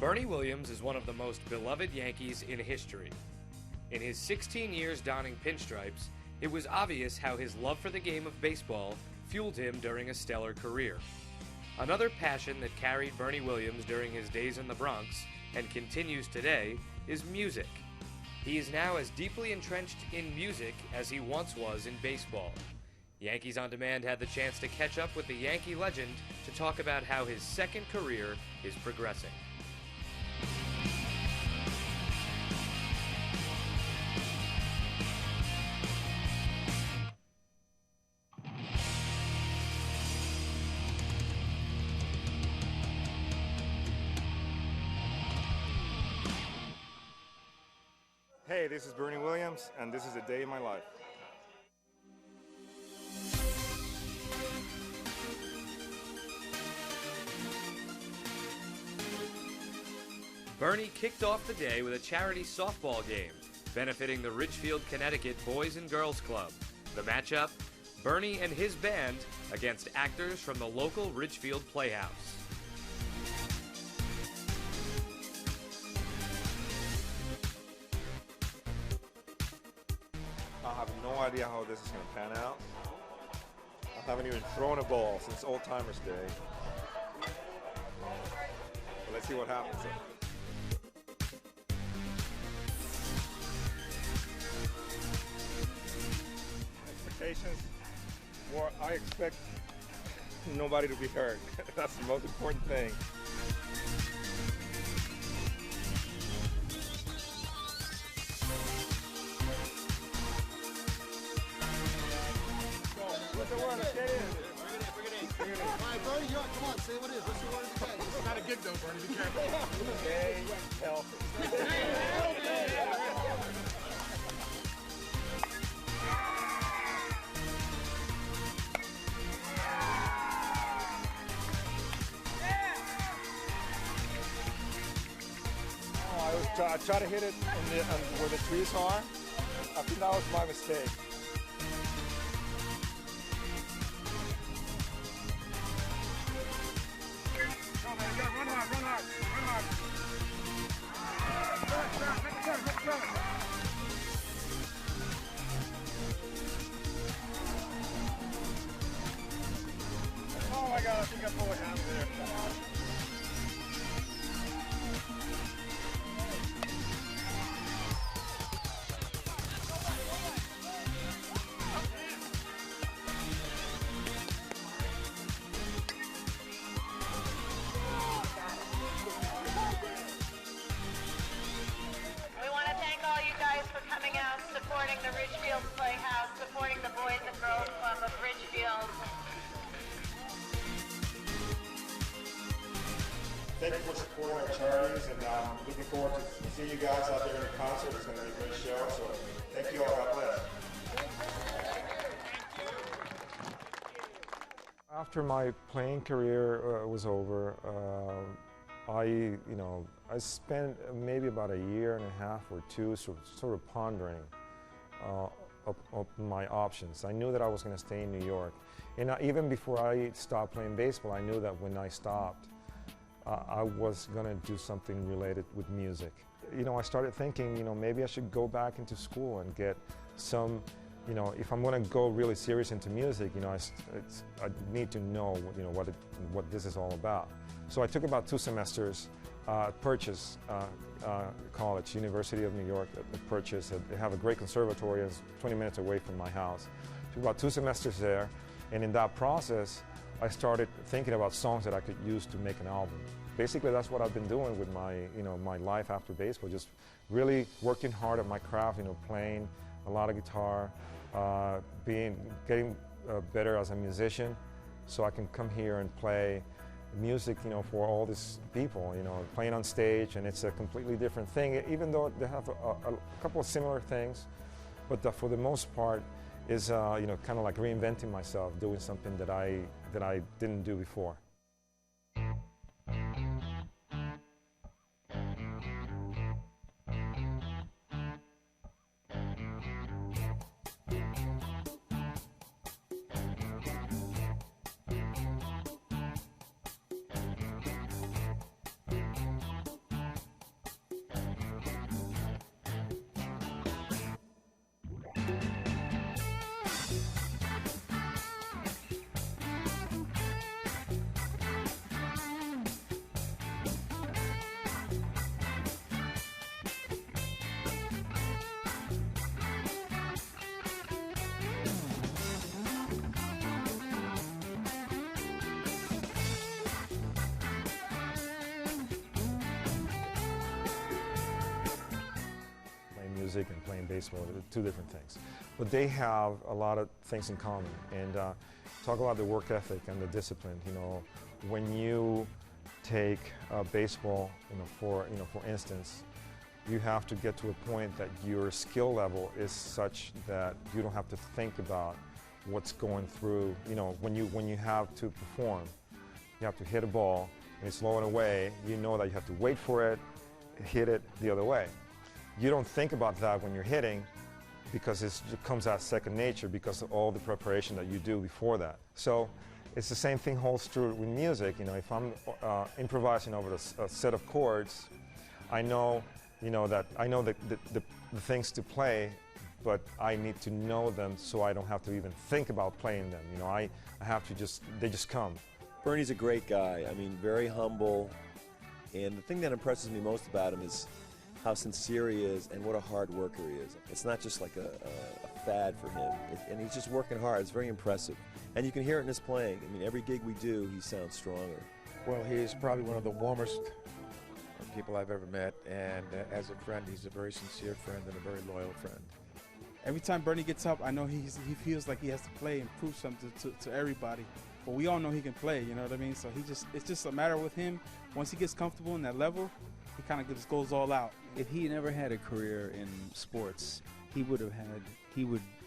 Bernie Williams is one of the most beloved Yankees in history. In his 16 years donning pinstripes, it was obvious how his love for the game of baseball fueled him during a stellar career. Another passion that carried Bernie Williams during his days in the Bronx, and continues today, is music. He is now as deeply entrenched in music as he once was in baseball. Yankees On Demand had the chance to catch up with the Yankee legend to talk about how his second career is progressing. Hey, this is Bernie Williams, and this is a day in my life. Bernie kicked off the day with a charity softball game, benefiting the Ridgefield, Connecticut Boys and Girls Club. The matchup, Bernie and his band against actors from the local Ridgefield Playhouse. I have no idea how this is going to pan out. I haven't even thrown a ball since Old Timers Day. But let's see what happens. Expectations, well, I expect nobody to be hurt. That's the most important thing. What's the word? Let's get in. Bring it in. All right, Bernie, come on, say what it is. What's the word of the day? It's not a gig though, Bernie. Be careful. Hey, help. I tried to hit it where the trees are. I think that was my mistake. Run hard, run hard, run hard. Oh my God, I think I pulled a hand there. Supporting the Ridgefield Playhouse, supporting the Boys and Girls Club of Ridgefield. Thank you for supporting our charities, and looking forward to seeing you guys out there in the concert. It's going to be a great show, so thank you all. God bless. After my playing career was over, I spent maybe about a year and a half or two sort of pondering of my options. I knew that I was going to stay in New York. And even before I stopped playing baseball, I knew that when I stopped, I was going to do something related with music. I started thinking, maybe I should go back into school and get some, if I'm going to go really serious into music, I need to know, what this is all about. So I took about 2 semesters at Purchase College, University of New York at Purchase. They have a great conservatory, it's 20 minutes away from my house. Took about 2 semesters there, and in that process, I started thinking about songs that I could use to make an album. Basically, that's what I've been doing with my, my life after baseball, just really working hard at my craft, playing a lot of guitar, getting better as a musician, so I can come here and play music, for all these people, playing on stage, and it's a completely different thing, even though they have a couple of similar things, but for the most part is, kind of like reinventing myself, doing something that I didn't do before. music and playing baseball. They're two different things. But they have a lot of things in common. And talk about the work ethic and the discipline. You know, when you take baseball, for instance, you have to get to a point that your skill level is such that you don't have to think about what's going through. You know, when you have to perform, you have to hit a ball and it's low and away. You know that you have to wait for it, hit it the other way. You don't think about that when you're hitting because it comes out second nature because of all the preparation that you do before that. So it's the same thing holds true with music. You know, if I'm improvising over a set of chords, I know the things to play, but I need to know them so I don't have to even think about playing them. You know, I have to they just come. Bernie's a great guy. I mean, very humble. And the thing that impresses me most about him is how sincere he is and what a hard worker he is. It's not just like a fad for him. And he's just working hard. It's very impressive. And you can hear it in his playing. I mean, every gig we do, he sounds stronger. Well, he is probably one of the warmest people I've ever met. And as a friend, he's a very sincere friend and a very loyal friend. Every time Bernie gets up, I know he feels like he has to play and prove something to everybody. But we all know he can play, you know what I mean? So it's just a matter with him. Once he gets comfortable in that level, he kind of just goes all out. If he never had a career in sports, he would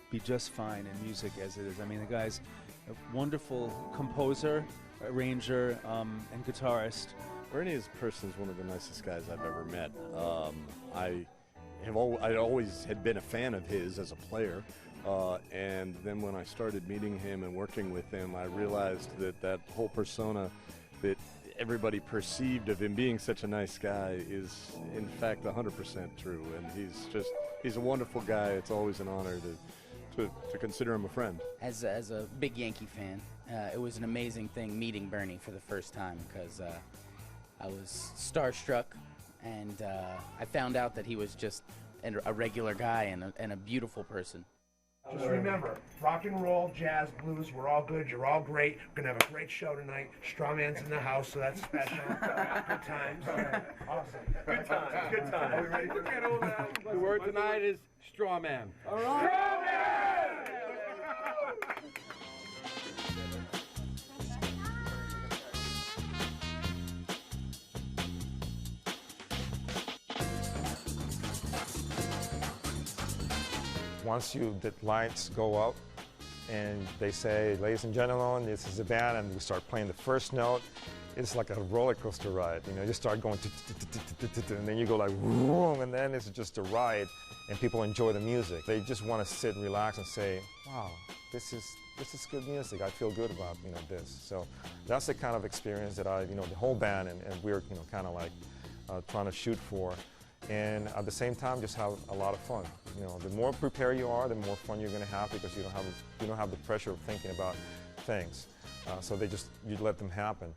be just fine in music as it is. I mean, the guy's a wonderful composer, arranger, and guitarist. Bernie as a person is one of the nicest guys I've ever met. I always had been a fan of his as a player, and then when I started meeting him and working with him, I realized that whole persona that everybody perceived of him being such a nice guy is in fact 100% true, and he's a wonderful guy. It's always an honor to consider him a friend. As a big Yankee fan, it was an amazing thing meeting Bernie for the first time because I was starstruck, and I found out that he was just a regular guy and a beautiful person. Just remember, rock and roll, jazz, blues, we're all good, you're all great. We're going to have a great show tonight. Strawman's in the house, so that's special. Good times. Awesome. Good times. Good times. Are we ready for that? The word tonight is strawman. All right. Strawman! Once the lights go up and they say, ladies and gentlemen, this is the band, and we start playing the first note, it's like a roller coaster ride. You know, you start going, and then you go like, whoom, and then it's just a ride, and people enjoy the music. They just want to sit and relax and say, wow, this is good music. I feel good about this. So that's the kind of experience that the whole band and we're kind of like trying to shoot for. And at the same time, just have a lot of fun. You know, the more prepared you are, the more fun you're going to have because you don't have the pressure of thinking about things. So you let them happen.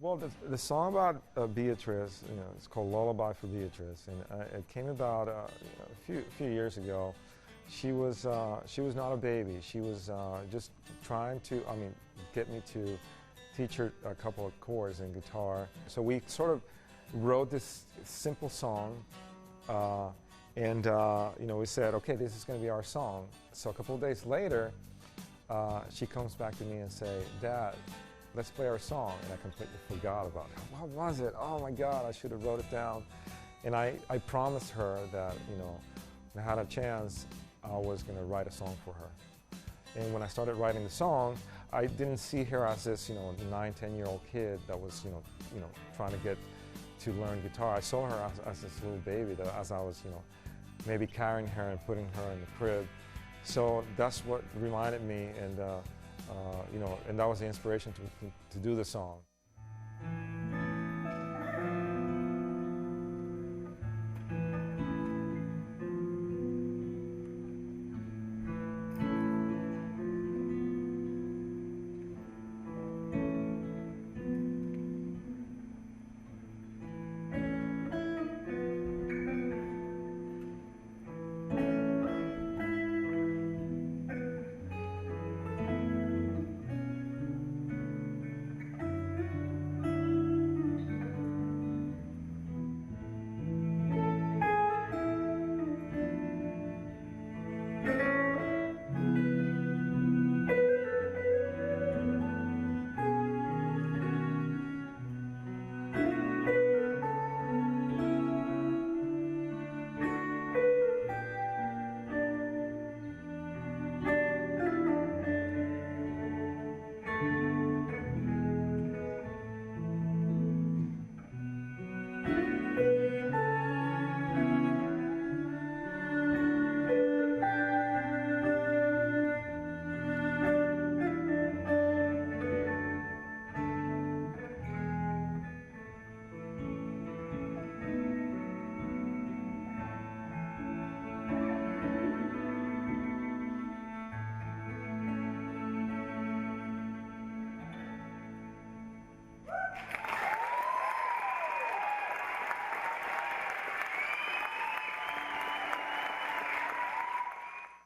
Well, the song about Beatrice, it's called "Lullaby for Beatrice," and it came about a few years ago. She was not a baby. She was just trying to, get me to teach her a couple of chords in guitar. So we sort of wrote this simple song, and we said, okay, this is going to be our song. So a couple of days later, she comes back to me and say, Dad, let's play our song. And I completely forgot about it. What was it? Oh my God, I should have wrote it down. And I promised her that, when I had a chance, I was going to write a song for her. And when I started writing the song, I didn't see her as this, 9, 10-year-old kid that was, trying to get to learn guitar. I saw her as this little baby that as I was, maybe carrying her and putting her in the crib. So that's what reminded me, and you know, and that was the inspiration to do the song.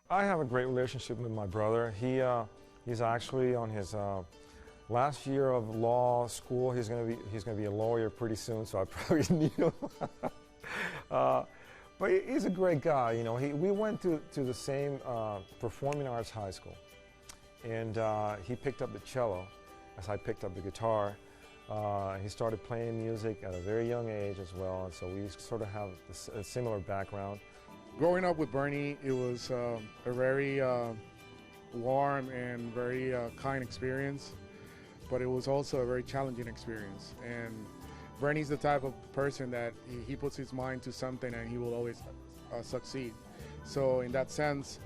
I have a great relationship with my brother. He's actually on his last year of law school. He's gonna be a lawyer pretty soon, so I probably need him. But he's a great guy. You know, we went to the same performing arts high school, and he picked up the cello as I picked up the guitar. He started playing music at a very young age as well, and so we sort of have a similar background. Growing up with Bernie, it was a very warm and very kind experience, but it was also a very challenging experience. And Bernie's the type of person that he puts his mind to something and he will always succeed. So in that sense,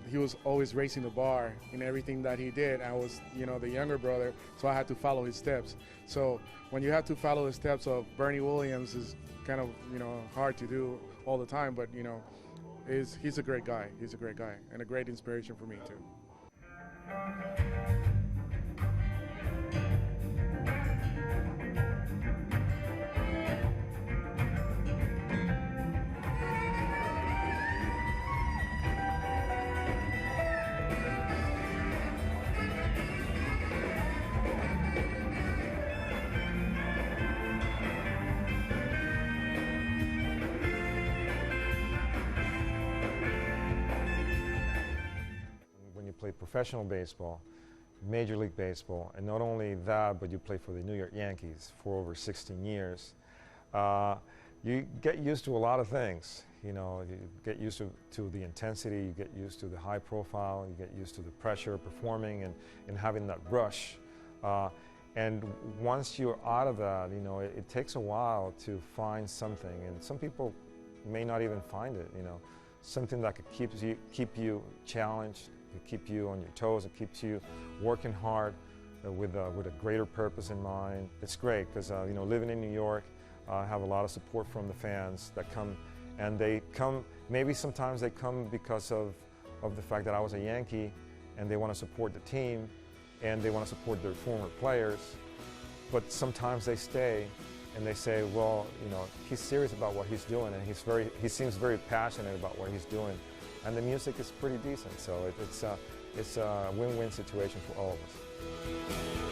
he was always raising the bar in everything that he did. I was, you know, the younger brother, so I had to follow his steps. So when you have to follow the steps of Bernie Williams is kind of, you know, hard to do all the time, but, you know, he's a great guy. He's a great guy and a great inspiration for me too. Play professional baseball, Major League Baseball, and not only that, but you play for the New York Yankees for over 16 years. You get used to a lot of things. You know, you get used to the intensity, you get used to the high profile, you get used to the pressure of performing and having that rush. And once you're out of that, you know, it takes a while to find something, and some people may not even find it, you know, something that could keep you challenged, it keeps you on your toes, it keeps you working hard with a greater purpose in mind. It's great because, you know, living in New York, I have a lot of support from the fans that come, and they come, maybe sometimes they come because of the fact that I was a Yankee, and they want to support the team, and they want to support their former players, but sometimes they stay and they say, well, you know, he's serious about what he's doing, and he seems very passionate about what he's doing. And the music is pretty decent, so it's a win-win situation for all of us.